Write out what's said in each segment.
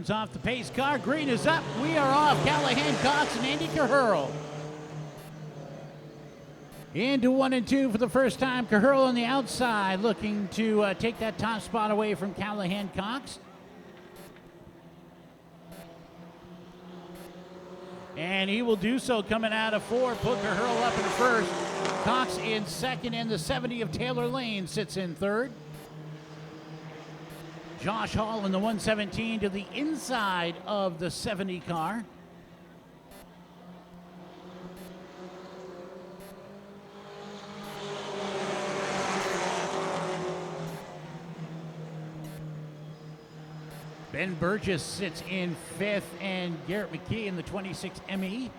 turns off the pace car. Green is up. We are off. Callahan, Cox, and Andy Cahurl. Into 1 and 2 for the first time. Cahurl on the outside looking to take that top spot away from Callahan, Cox. And he will do so coming out of 4. Put Cahurl up in first. Cox in second, and the 70 of Taylor Lane sits in third. Josh Hall in the 117 to the inside of the 70 car. Ben Burgess sits in 5th, and Garrett McKee in the 26 ME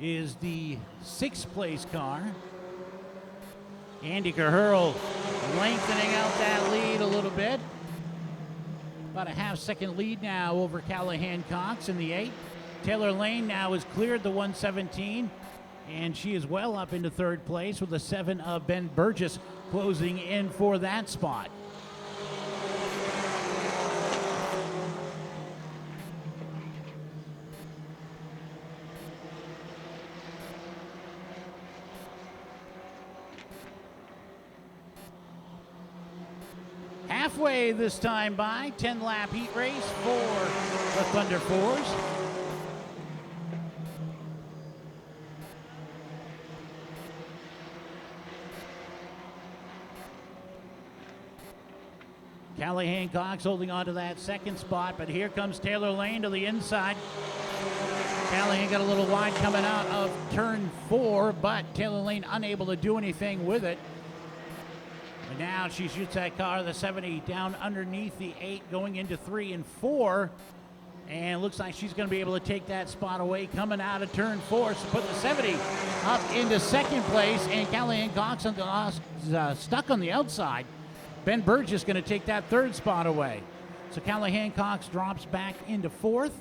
is the 6th place car. Andy Cahurl lengthening out that lead a little bit. About a half-second lead now over Callahan Cox in the 8. Taylor Lane now has cleared the 117, and she is well up into 3rd place with the 7 of Ben Burgess closing in for that spot. Halfway this time by, 10-lap heat race for the Thunder Fours. Callahan Cox holding on to that 2nd spot, but here comes Taylor Lane to the inside. Callahan got a little wide coming out of turn 4, but Taylor Lane unable to do anything with it. And now she shoots that car, the 70, down underneath the 8, going into 3 and 4. And looks like she's going to be able to take that spot away coming out of turn 4. So put the 70 up into 2nd place, and Callahan Cox stuck on the outside. Ben Burgess going to take that 3rd spot away. So Callahan Cox drops back into 4th.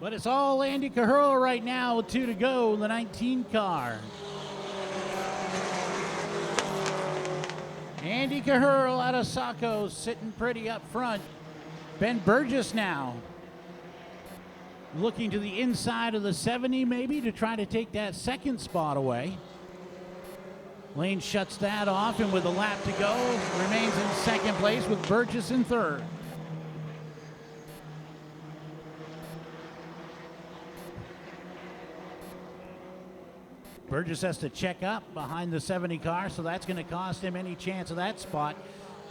But it's all Andy Cahurl right now with 2 to go, the 19 car. Andy Cahurl out of Saco sitting pretty up front. Ben Burgess now looking to the inside of the 70 maybe to try to take that 2nd spot away. Lane shuts that off, and with a lap to go, remains in 2nd place with Burgess in 3rd. Burgess has to check up behind the 70 car, so that's going to cost him any chance of that spot.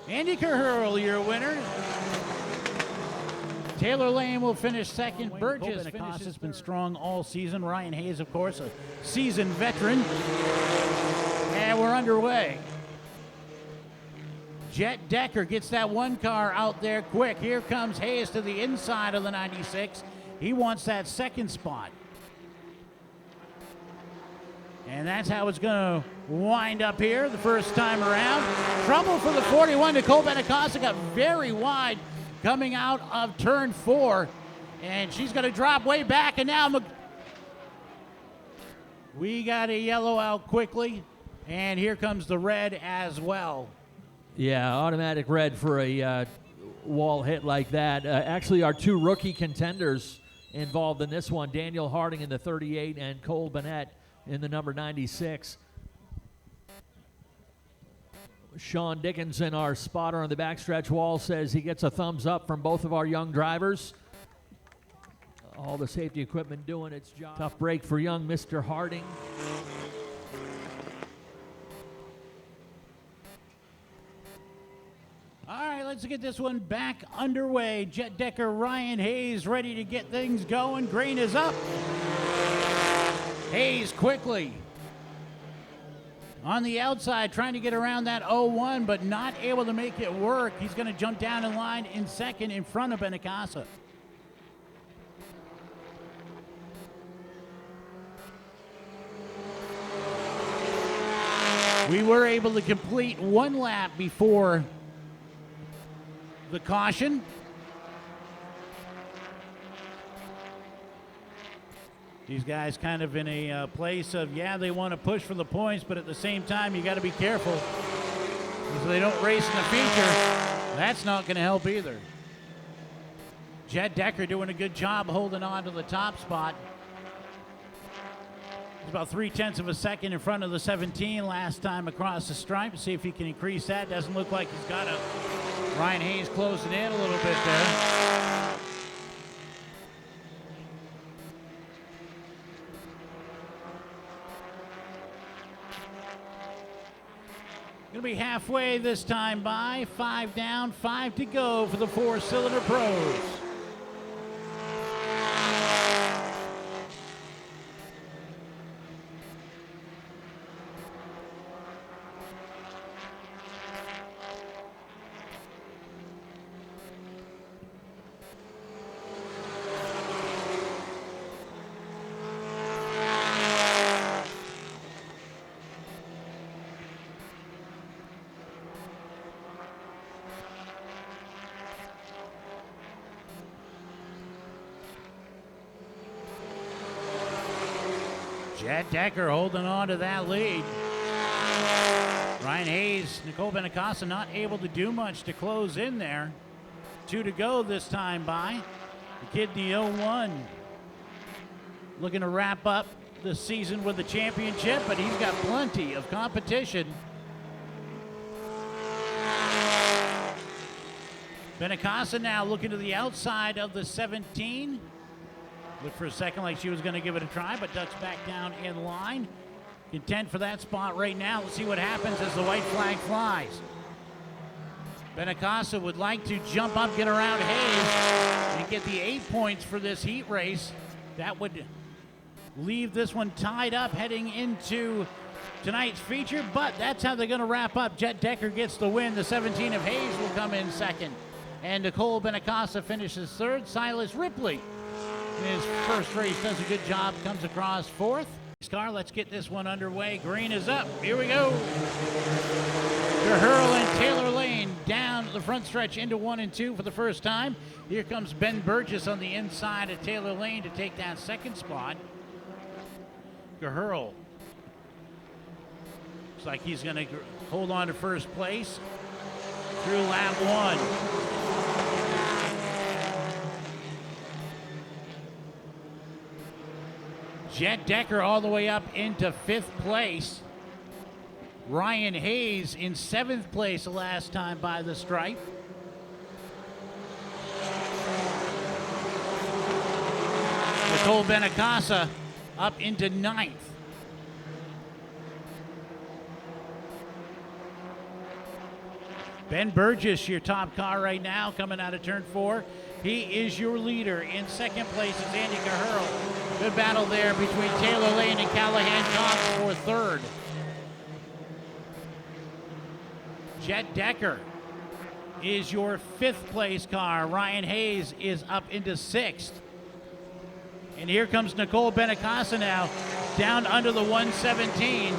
Andy Cahurl, your winner. Taylor Lane will finish 2nd. Burgess has been strong all season. Ryan Hayes, of course, a seasoned veteran. And we're underway. Jet Decker gets that 1 car out there quick. Here comes Hayes to the inside of the 96. He wants that 2nd spot. And that's how it's going to wind up here the first time around. Trouble for the 41. Nicole Benincasa got very wide coming out of turn 4. And she's going to drop way back. And now we got a yellow out quickly. And here comes the red as well. Yeah, automatic red for a wall hit like that. Actually, our 2 rookie contenders involved in this one, Daniel Harding in the 38 and Cole Bennett in the number 96. Sean Dickinson, our spotter on the backstretch wall, says he gets a thumbs up from both of our young drivers. All the safety equipment doing its job. Tough break for young Mr. Harding. All right, let's get this one back underway. Jet Decker, Ryan Hayes ready to get things going. Green is up. Hayes quickly on the outside trying to get around that 0-1, but not able to make it work. He's going to jump down in line in 2nd in front of Benincasa. We were able to complete 1 lap before the caution. These guys kind of in a place of, yeah, they want to push for the points, but at the same time, you got to be careful. Because they don't race in the feature, that's not going to help either. Jed Decker doing a good job holding on to the top spot. He's about 0.3 of a second in front of the 17 last time across the stripe. See if he can increase that. Doesn't look like he's got it. Ryan Hayes closing in a little bit there. Gonna be halfway this time by. 5 down, 5 to go for the four-cylinder pros. Jed Decker holding on to that lead. Ryan Hayes, Nicole Benacasa not able to do much to close in there. 2 to go this time by. The kid, the 0-1, looking to wrap up the season with the championship, but he's got plenty of competition. Benacasa now looking to the outside of the 17. Looked for a second like she was going to give it a try, but ducks back down in line. Content for that spot right now. Let's see what happens as the white flag flies. Benacasa would like to jump up, get around Hayes, and get the 8 points for this heat race. That would leave this one tied up heading into tonight's feature, but that's how they're going to wrap up. Jed Decker gets the win. The 17 of Hayes will come in second. And Nicole Benacasa finishes third. Silas Ripley, in his first race, does a good job, comes across fourth. Car, let's get this one underway. Green is up. Here we go. Hurl and Taylor Lane down the front stretch into 1 and 2 for the first time. Here comes Ben Burgess on the inside of Taylor Lane to take that second spot. Hurl looks like he's going to hold on to first place through lap 1. Jed Decker all the way up into 5th place. Ryan Hayes in 7th place the last time by the stripe. Nicole Benacasa up into 9th. Ben Burgess, your top car right now, coming out of turn 4. He is your leader. In 2nd place is Andy Cahurl. Good battle there between Taylor Lane and Callahan Cox for 3rd. Jed Decker is your 5th place car. Ryan Hayes is up into 6th. And here comes Nicole Benacasa now, down under the 117.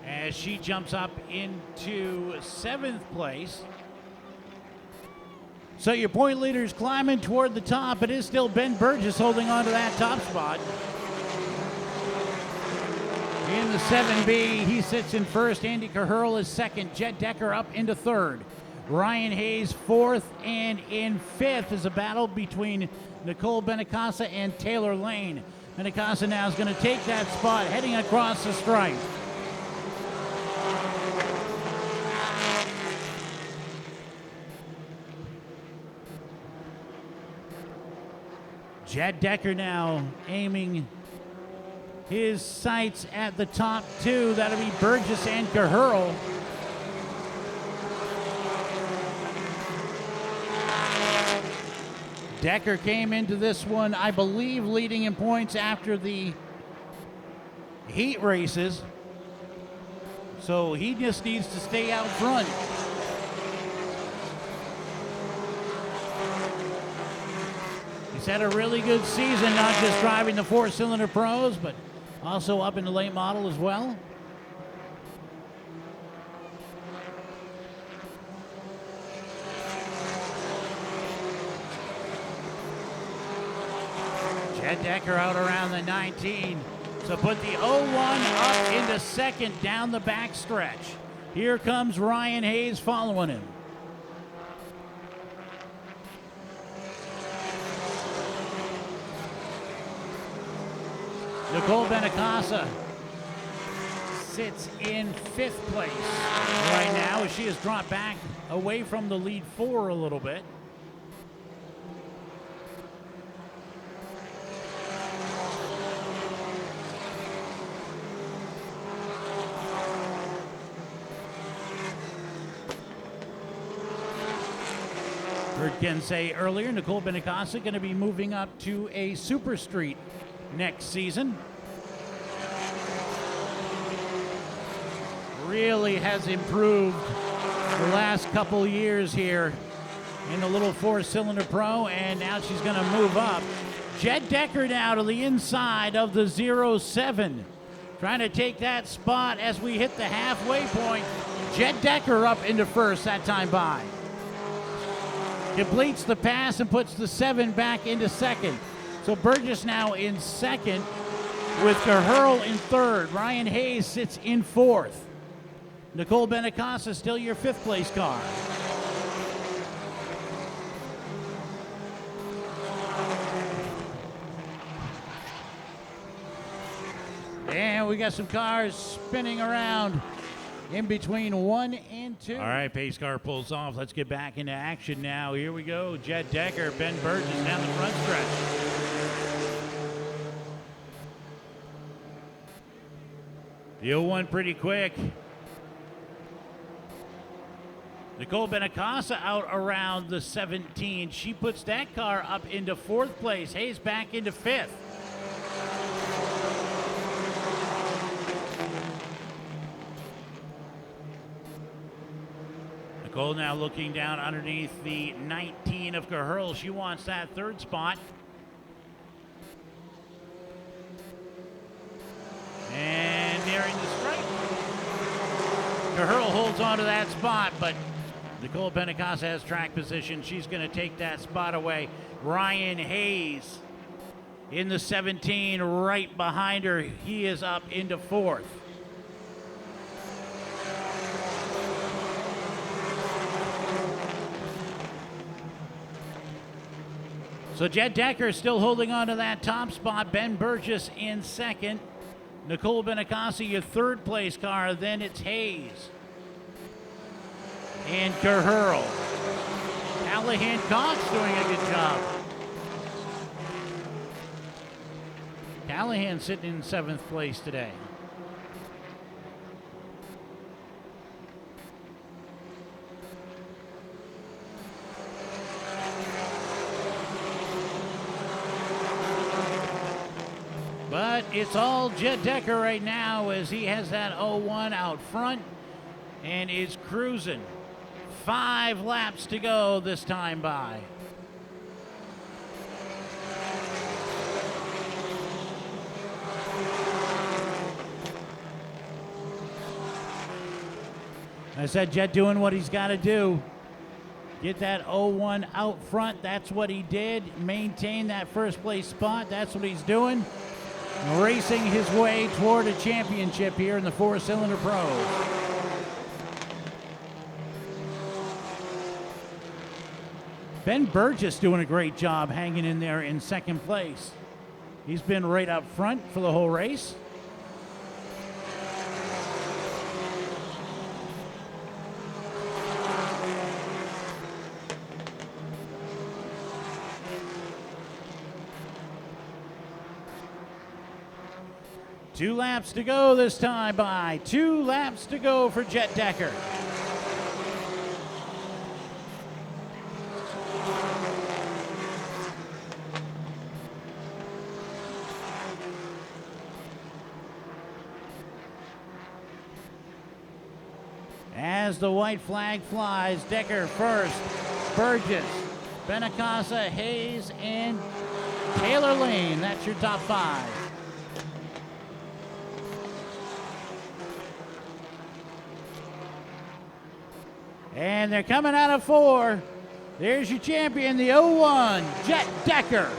As she jumps up into 7th place. So your point leader is climbing toward the top. It is still Ben Burgess holding on to that top spot. In the 7B, he sits in 1st. Andy Cahurl is 2nd. Jed Decker up into 3rd. Ryan Hayes 4th, and in 5th is a battle between Nicole Benacasa and Taylor Lane. Benacasa now is going to take that spot, heading across the stripe. Jed Decker now aiming his sights at the top 2. That'll be Burgess and Cahurl. Decker came into this one, I believe, leading in points after the heat races. So he just needs to stay out front. He's had a really good season, not just driving the 4-cylinder pros, but also up in the late model as well. Jed Decker out around the 19. So put the 0-1 up into 2nd down the back stretch. Here comes Ryan Hayes following him. Nicole Benacasa sits in 5th place right now as she has dropped back away from the lead 4 a little bit. Heard Ken say earlier, Nicole Benacasa going to be moving up to a super street next season. Really has improved the last couple years here in the little 4-cylinder pro, and now she's going to move up. Jed Decker now to the inside of the 07. Trying to take that spot as we hit the halfway point. Jed Decker up into 1st that time by. Completes the pass and puts the 7 back into 2nd. So Burgess now in 2nd with Caherl in 3rd. Ryan Hayes sits in 4th. Nicole Benacasa still your 5th place car. And we got some cars spinning around in between 1 and 2. All right, pace car pulls off. Let's get back into action now. Here we go. Jed Decker, Ben Burgess down the front stretch. The 01 pretty quick. Nicole Benacasa out around the 17. She puts that car up into 4th place. Hayes back into 5th. Nicole now looking down underneath the 19 of Caherl. She wants that 3rd spot. And nearing the stripe. Caherl holds on to that spot, but Nicole Benacasa has track position. She's going to take that spot away. Ryan Hayes in the 17 right behind her. He is up into 4th. So Jed Decker still holding on to that top spot. Ben Burgess in 2nd. Nicole Benacasa, your 3rd place car. Then it's Hayes and Caherl. Callahan Cox doing a good job. Callahan sitting in 7th place today. But it's all Jed Decker right now as he has that 01 out front and is cruising. 5 laps to go this time by. I said Jed doing what he's got to do. Get that 01 out front. That's what he did. Maintain that 1st place spot. That's what he's doing. Racing his way toward a championship here in the 4-cylinder pros. Ben Burgess doing a great job hanging in there in 2nd place. He's been right up front for the whole race. Two laps to go this time by. 2 laps to go for Jed Decker. As the white flag flies, Decker first, Burgess, Benacasa, Hayes, and Taylor Lane. That's your top 5. And they're coming out of 4. There's your champion, the 01, Jed Decker.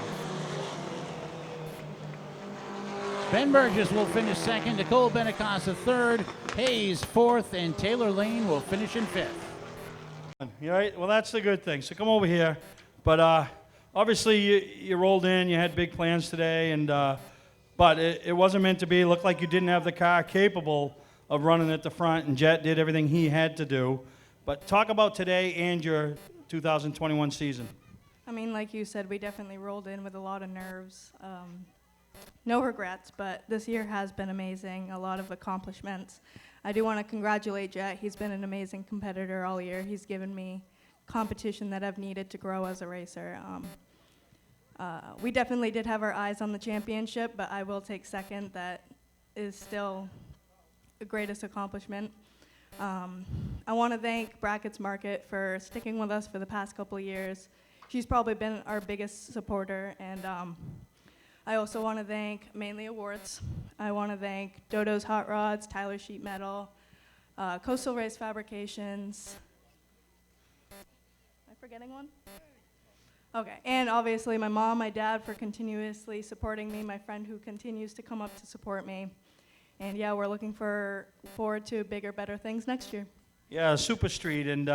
Ben Burgess will finish second, Nicole Benacasa third, Hayes fourth, and Taylor Lane will finish in fifth. All right, well, that's the good thing. So come over here. But obviously, you rolled in. You had big plans today, and but it wasn't meant to be. It looked like you didn't have the car capable of running at the front, and Jet did everything he had to do. But talk about today and your 2021 season. I mean, like you said, we definitely rolled in with a lot of nerves. No regrets, but this year has been amazing, a lot of accomplishments. I do want to congratulate Jet. He's been an amazing competitor all year. He's given me competition that I've needed to grow as a racer. We definitely did have our eyes on the championship, but I will take second. That is still the greatest accomplishment. I want to thank Brackett's Market for sticking with us for the past couple of years. She's probably been our biggest supporter, and I also want to thank Mainly Awards. I want to thank Dodo's Hot Rods, Tyler Sheet Metal, Coastal Race Fabrications. Am I forgetting one? Okay, and obviously my mom, my dad for continuously supporting me, my friend who continues to come up to support me. And yeah, we're looking forward to bigger, better things next year. Yeah, Super Street, and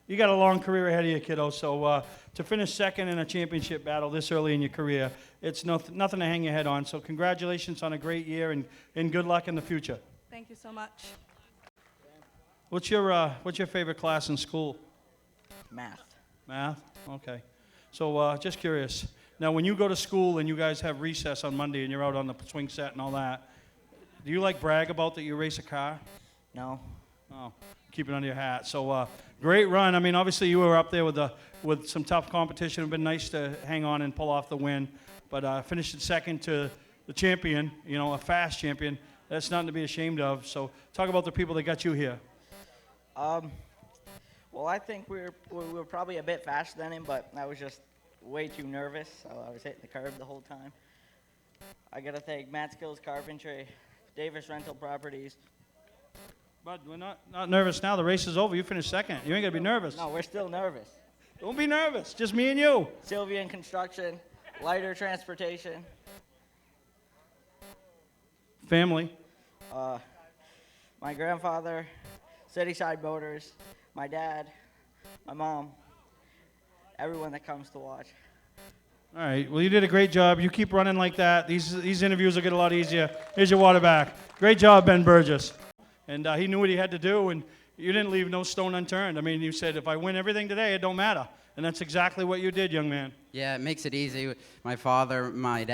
you got a long career ahead of you, kiddo. So to finish second in a championship battle this early in your career, it's nothing to hang your head on. So congratulations on a great year, and good luck in the future. Thank you so much. What's your favorite class in school? Math. Math? Okay. So just curious. Now, when you go to school and you guys have recess on Monday and you're out on the swing set and all that, do you brag about that you race a car? No. Oh, keep it under your hat. So great run. I mean, obviously you were up there with some tough competition. It'd been nice to hang on and pull off the win, but finished second to the champion. A fast champion. That's nothing to be ashamed of. So talk about the people that got you here. Well, I think we were probably a bit faster than him, but I was just way too nervous, so I was hitting the curb the whole time. I got to thank Matt Skills Carpentry, Davis Rental Properties. Bud, we're not nervous now. The race is over. You finished second. You ain't got to be nervous. No, we're still nervous. Don't be nervous. Just me and you. Sylvian Construction, Lighter Transportation. Family. My grandfather, Cityside Motors, my dad, my mom, everyone that comes to watch. All right. Well, you did a great job. You keep running like that. These interviews will get a lot easier. Here's your water back. Great job, Ben Burgess. And he knew what he had to do, and you didn't leave no stone unturned. I mean, you said, if I win everything today, it don't matter. And that's exactly what you did, young man. Yeah, it makes it easy. My father, my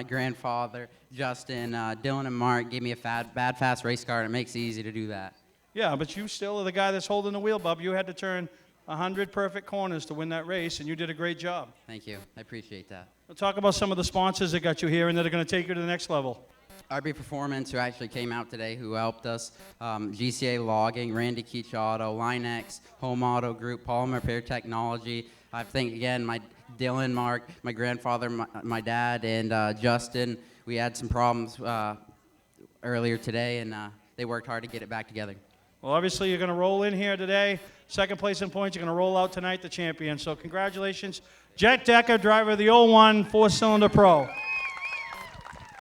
grandfather, Justin, Dylan, and Mark gave me a bad, fast race car, and it makes it easy to do that. Yeah, but you still are the guy that's holding the wheel, bub. You had to turn 100 perfect corners to win that race, and you did a great job. Thank you. I appreciate that. We'll talk about some of the sponsors that got you here and that are going to take you to the next level. RB Performance, who actually came out today, who helped us. GCA Logging, Randy Keach Auto, Linex, Home Auto Group, Polymer Repair Technology. I think, again, my Dylan, Mark, my grandfather, my dad, and Justin. We had some problems earlier today, and they worked hard to get it back together. Well, obviously, you're going to roll in here today. Second place in points. You're going to roll out tonight the champion. So congratulations. Jet Decker, driver of the 01 4-cylinder Pro.